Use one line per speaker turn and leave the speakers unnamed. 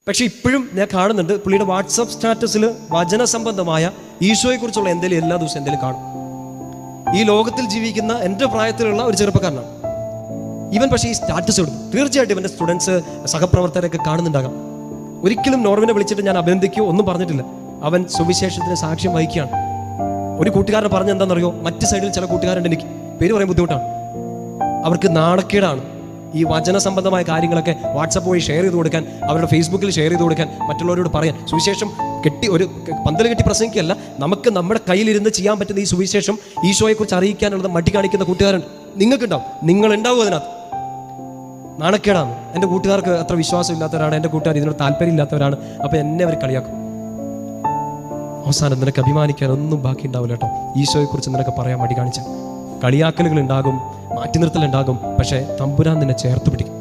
പക്ഷെ ഇപ്പോഴും ഞാൻ കാണുന്നുണ്ട് പുള്ളിയുടെ വാട്സപ്പ് സ്റ്റാറ്റസിൽ വചന സംബന്ധമായ ഈശോയെക്കുറിച്ചുള്ള എന്തെങ്കിലും എല്ലാ ദിവസവും എന്തെങ്കിലും കാണും. ഈ ലോകത്തിൽ ജീവിക്കുന്ന എൻ്റെ പ്രായത്തിലുള്ള ഒരു ചെറുപ്പക്കാരനാണ് ഇവൻ. പക്ഷേ ഈ സ്റ്റാറ്റസ് ഇടും. തീർച്ചയായിട്ടും ഇവൻ്റെ സ്റ്റുഡൻസ്, സഹപ്രവർത്തകരൊക്കെ കാണുന്നുണ്ടാകാം. ഒരിക്കലും നോർവിനെ വിളിച്ചിട്ട് ഞാൻ അഭിനന്ദിക്കുകയോ ഒന്നും പറഞ്ഞിട്ടില്ല. അവൻ സുവിശേഷത്തിന് സാക്ഷ്യം വഹിക്കുകയാണ്. ഒരു കൂട്ടുകാരനെ പറഞ്ഞ എന്താണെന്നറിയോ, മറ്റ് സൈഡിൽ ചില കൂട്ടുകാരുണ്ട്, എനിക്ക് പേര് പറയാൻ ബുദ്ധിമുട്ടാണ്, അവർക്ക് നാണക്കേടാണ് ഈ വചന സംബന്ധമായ കാര്യങ്ങളൊക്കെ വാട്സപ്പ് വഴി ഷെയർ ചെയ്ത് കൊടുക്കാൻ, അവരുടെ ഫേസ്ബുക്കിൽ ഷെയർ ചെയ്ത് കൊടുക്കാൻ, മറ്റുള്ളവരോട് പറയാൻ. സുവിശേഷം ഒരു പന്തൽ കെട്ടി പ്രസംഗിക്കുകയല്ല, നമുക്ക് നമ്മുടെ കയ്യിലിരുന്ന് ചെയ്യാൻ പറ്റുന്ന ഈ സുവിശേഷം ഈശോയെക്കുറിച്ച് അറിയിക്കാനുള്ളത് മടി കാണിക്കുന്ന കൂട്ടുകാരുണ്ട്. നിങ്ങൾക്കുണ്ടാവും, നിങ്ങളുണ്ടാവും അതിനകത്ത്. നാണക്കേടാണ്. എൻ്റെ കൂട്ടുകാർക്ക് അത്ര വിശ്വാസം ഇല്ലാത്തവരാണ്, എൻ്റെ കൂട്ടുകാർ ഇതിനോട് താല്പര്യം ഇല്ലാത്തവരാണ്. അപ്പോൾ എന്നെ അവർ കളിയാക്കും. അവസാനം നിനക്ക് അഭിമാനിക്കാൻ ഒന്നും ബാക്കി ഉണ്ടാവില്ല കേട്ടോ. ഈശോയെക്കുറിച്ച് നിനക്ക് പറയാൻ മടി കാണിച്ച കളിയാക്കലുകൾ ഉണ്ടാകും, മാറ്റി നിർത്തലുണ്ടാകും. പക്ഷേ തമ്പുരാൻ നിന്നെ ചേർത്ത് പിടിക്കും.